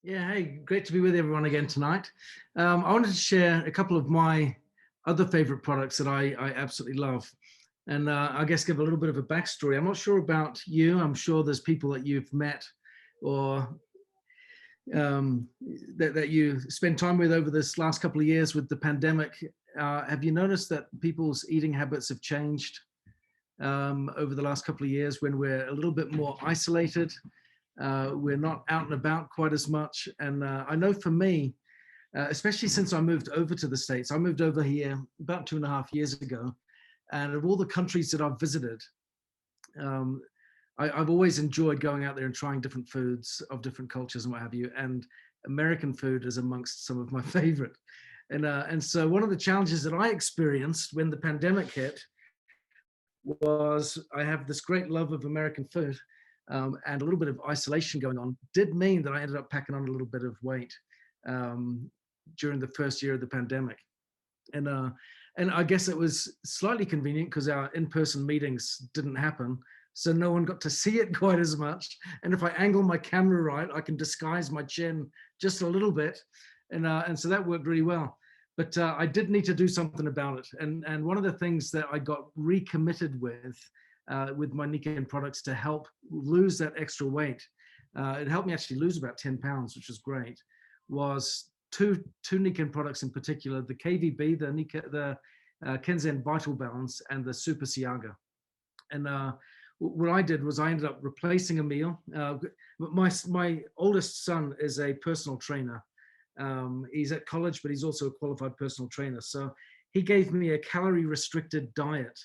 Yeah, hey, great to be with everyone again tonight. I wanted to share a couple of my other favorite products that I absolutely love. And I guess give a little bit of a backstory. I'm not sure about you. I'm sure there's people that you've met or um, that you spend time with over this last couple of years with the pandemic. Have you noticed that people's eating habits have changed over the last couple of years when we're a little bit more isolated? We're not out and about quite as much. And I know for me, especially since I moved over to the States, I moved over here about 2.5 years ago. And of all the countries that I've visited, um, I've always enjoyed going out there and trying different foods of different cultures and what have you. And American food is amongst some of my favorite. And so one of the challenges that I experienced when the pandemic hit was I have this great love of American food, and a little bit of isolation going on did mean that I ended up packing on a little bit of weight um, during the first year of the pandemic. And, uh, and I guess it was slightly convenient because our in-person meetings didn't happen. So no one got to see it quite as much. And if I angle my camera right, I can disguise my chin just a little bit. And so that worked really well. But I did need to do something about it. And one of the things that I got recommitted with my Nikken products to help lose that extra weight, it helped me actually lose about 10 pounds, which was great, was two Nikken products in particular, the KVB, the Kenzen Vital Balance, and the Super Siaga. And what I did was I ended up replacing a meal. My oldest son is a personal trainer. He's at college, but he's also a qualified personal trainer. So he gave me a calorie restricted diet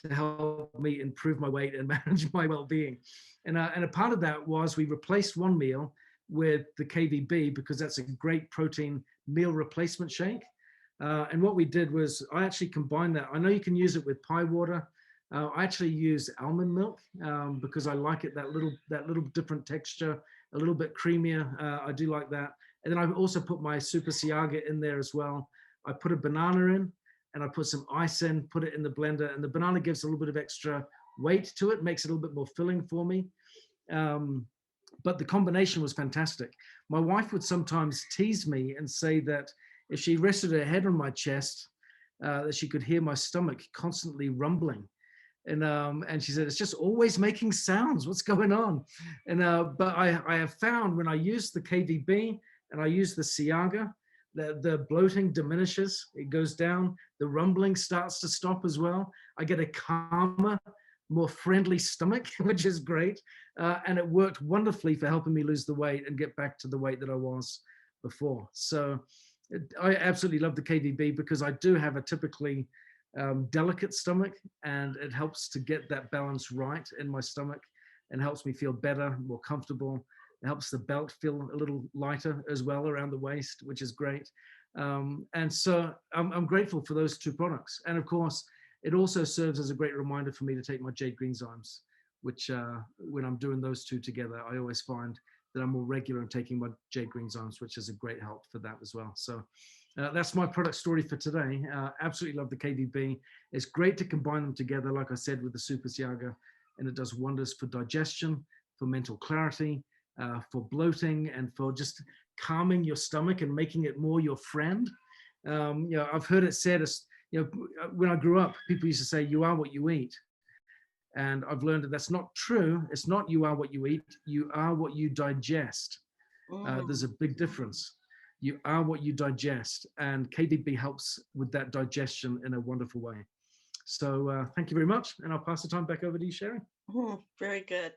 to help me improve my weight and manage my well-being. And a part of that was we replaced one meal with the KVB because that's a great protein meal replacement shake. And what we did was I actually combined that. I know you can use it with pie water. I actually use almond milk because I like it, that little different texture, a little bit creamier. I do like that. And then I've also put my Super Siaga in there as well. I put a banana in and I put some ice in, put it in the blender, and the banana gives a little bit of extra weight to it, makes it a little bit more filling for me. But the combination was fantastic. My wife would sometimes tease me and say that if she rested her head on my chest, that she could hear my stomach constantly rumbling. And she said, it's just always making sounds. What's going on? But I have found when I use the KVB and I use the Siaga, the bloating diminishes, it goes down, the rumbling starts to stop as well. I get a calmer, more friendly stomach, which is great. And it worked wonderfully for helping me lose the weight and get back to the weight that I was before. So I absolutely love the KVB because I do have a typically delicate stomach, and it helps to get that balance right in my stomach and helps me feel better, more comfortable. It helps the belt feel a little lighter as well around the waist, which is great. And so I'm grateful for those two products. And of course, it also serves as a great reminder for me to take my Jade Greenzymes, which when I'm doing those two together, I always find that I'm more regular in taking my Jade Greenzymes, which is a great help for that as well. So that's my product story for today. Absolutely love the KVB. It's great to combine them together, like I said, with the Super Siaga, and it does wonders for digestion, for mental clarity, for bloating, and for just calming your stomach and making it more your friend. I've heard it said, when I grew up, people used to say, you are what you eat. And I've learned that that's not true. It's not you are what you eat, you are what you digest. There's a big difference. You are what you digest, and KVB helps with that digestion in a wonderful way. So thank you very much, and I'll pass the time back over to you, Sherry. Very good.